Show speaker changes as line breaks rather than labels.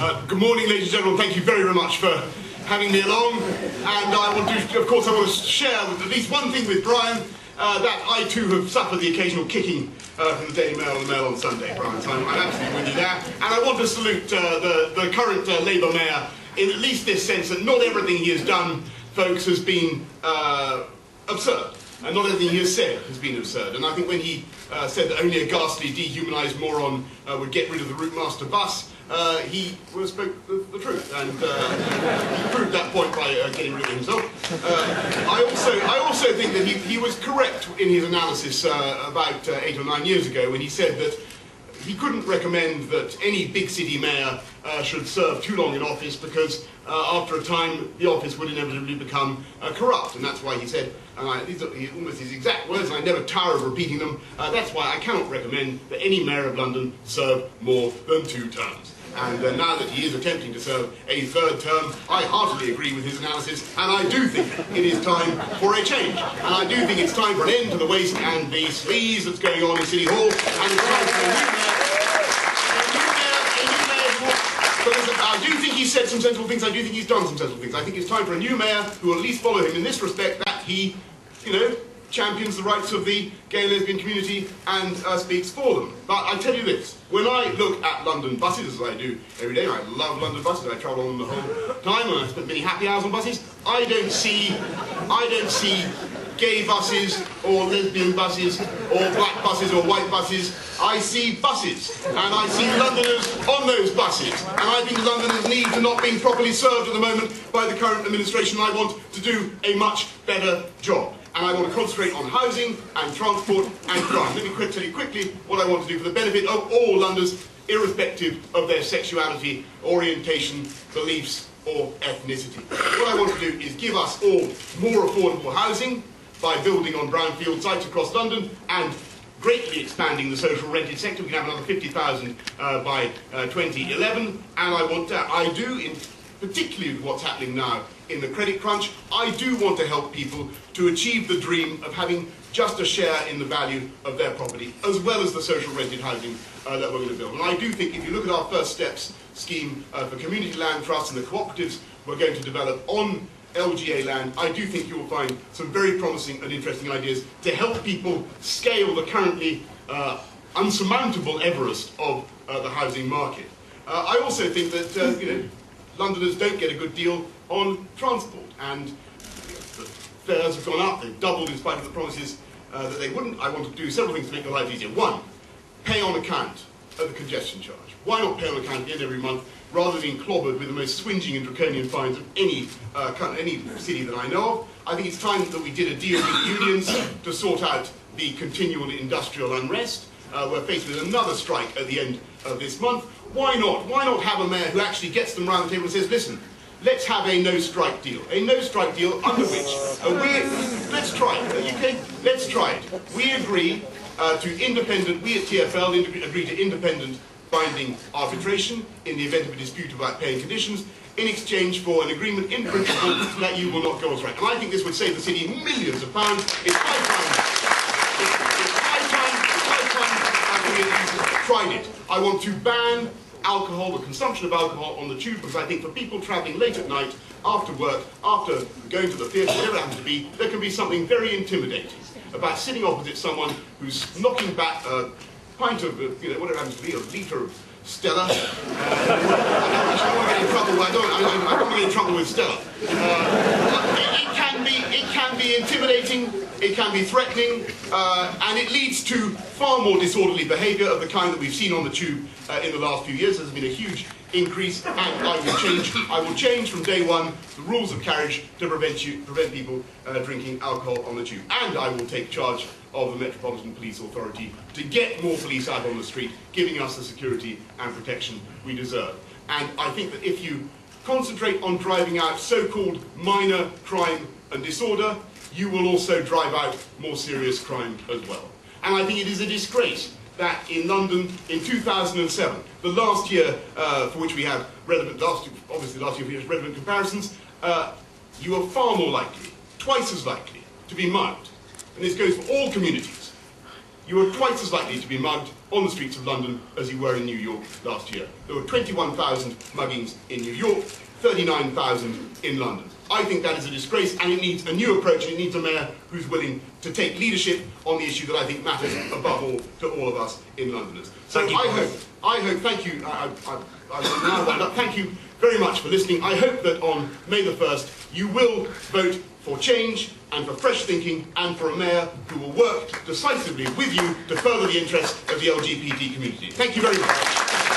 Good morning, ladies and gentlemen. Thank you very, very much for having me along. And I want to, of course, I want to share at least one thing with Brian, that I too have suffered the occasional kicking from the Daily Mail and the Mail on Sunday, Brian. So I'm absolutely with you there. And I want to salute the current Labour Mayor in at least this sense that not everything he has done, folks, has been absurd. And not everything he has said has been absurd. And I think when he said that only a ghastly, dehumanised moron would get rid of the route master bus, he spoke the truth, and he proved that point by getting rid of himself. I also think that he was correct in his analysis about 8 or 9 years ago when he said that he couldn't recommend that any big city mayor should serve too long in office because after a time the office would inevitably become corrupt, and that's why he said, and these are almost his exact words, and I never tire of repeating them, that's why I cannot recommend that any mayor of London serve more than 2 terms. And now that he is attempting to serve a 3rd term, I heartily agree with his analysis, and I do think it is time for a change. And I do think it's time for an end to the waste and the sleaze that's going on in City Hall, and it's time for a new mayor. I do think he's said some sensible things, I do think he's done some sensible things. I think it's time for a new mayor who will at least follow him in this respect, that he, champions the rights of the gay and lesbian community and speaks for them. But I tell you this, when I look at London buses, as I do every day, I love London buses, I travel on them the whole time, and I spend many happy hours on buses, I don't see gay buses or lesbian buses or black buses or white buses. I see buses, and I see Londoners on those buses, and I think Londoners' needs are not being properly served at the moment by the current administration. I want to do a much better job. And I want to concentrate on housing and transport and crime. Let me tell you quickly what I want to do for the benefit of all Londoners, irrespective of their sexuality, orientation, beliefs or ethnicity. What I want to do is give us all more affordable housing by building on brownfield sites across London and greatly expanding the social rented sector. We can have another 50,000 by 2011. And I do, particularly with what's happening now in the credit crunch, I do want to help people to achieve the dream of having just a share in the value of their property, as well as the social rented housing that we're going to build. And I do think if you look at our First Steps scheme for community land trusts and the cooperatives we're going to develop on LGA land, I do think you will find some very promising and interesting ideas to help people scale the currently unsurmountable Everest of the housing market. I also think that Londoners don't get a good deal on transport, and the fares have gone up, they've doubled in spite of the promises that they wouldn't. I want to do several things to make their life easier. One, pay on account of the congestion charge. Why not pay on account at the end of every month, rather than being clobbered with the most swinging and draconian fines of any city that I know of? I think it's time that we did a deal with the unions to sort out the continual industrial unrest. We're faced with another strike at the end of this month. Why not? Why not have a mayor who actually gets them round the table and says, listen, let's have a no-strike deal. A no-strike deal under which let's try it, okay? Let's try it. We agree we at TfL agree to independent binding arbitration in the event of a dispute about pay and conditions in exchange for an agreement in principle that you will not go on strike. And I think this would save the city millions of pounds. It's high time we have tried it. I want to ban alcohol, the consumption of alcohol on the tube, because I think for people travelling late at night, after work, after going to the theatre, whatever it happens to be, there can be something very intimidating about sitting opposite someone who's knocking back a pint of, whatever it happens to be, a litre of Stella. I don't want to get in trouble. I don't want to get in trouble with Stella. It can be intimidating, it can be threatening, and it leads to far more disorderly behaviour of the kind that we've seen on the tube in the last few years. There's been a huge increase, and I will change from day one the rules of carriage to prevent people drinking alcohol on the tube. And I will take charge of the Metropolitan Police Authority to get more police out on the street, giving us the security and protection we deserve. And I think that if you concentrate on driving out so-called minor crime and disorder, you will also drive out more serious crime as well. And I think it is a disgrace that in London in 2007, the last year for which we have relevant, last year we have relevant comparisons, you are far more likely, twice as likely, to be mugged. And this goes for all communities. you are twice as likely to be mugged on the streets of London as you were in New York last year. There were 21,000 muggings in New York, 39,000 in London. I think that is a disgrace, and it needs a new approach, and it needs a mayor who's willing to take leadership on the issue that I think matters above all to all of us in Londoners. So I hope, thank you, I will now wind up. Thank you very much for listening. I hope that on May the 1st you will vote for change and for fresh thinking and for a mayor who will work decisively with you to further the interests of the LGBT community. Thank you very much.